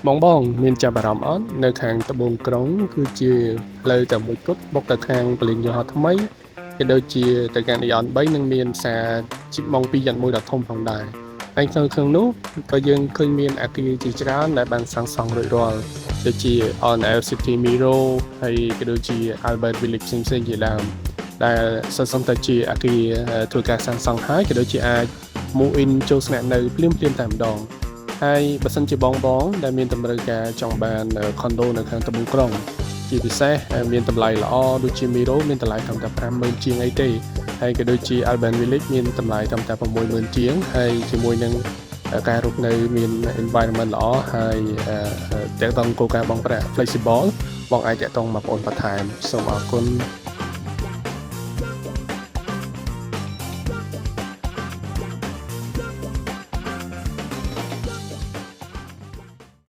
បងមានចាប់អារម្មណ៍អត់នៅខាងត្បូងក្រុងគឺជាផ្លូវតែមួយគត់បុកទៅខាងពលានយន្តហោះថ្មីក៏ដូចជាទៅកាន់យន្ត3នឹងមានផ្សារជីកម៉ង2យ៉ាងមួយដ៏ធំផងដែរហើយក្នុងនោះក៏យើងឃើញមានអគារជាច្រើនដែលបានសាងសង់រួចរាល់ដូចជា RNL City Miro ហើយក៏ដូចជា Albert Village ផ្សេងៗជាដើមដែលសន្សំតែជាអគារធ្វើការសាងសង់ហើយក៏ដូចជាអាច move in ចូលស្នាក់នៅភ្លាមតែម្ដងហើយបើសិនជាបងដែលមានតម្រូវការចង់បាន condo នៅខាងត្បូងក្រុងជាពិសេសមានតម្លៃល្អដូចជា Miro មានតម្លៃត្រឹមតែ 50,000 ជាងអីទេហើយក៏ដូចជា Alban Village មានតម្លៃត្រឹមតែ 60,000 ជាងហើយជាមួយនឹងការរស់នៅមាន environment ល្អហើយតេតងគោលការណ៍បងប្រាក់ flexible បងអាចតេតងមកបងបន្ថែមសូមអរគុណ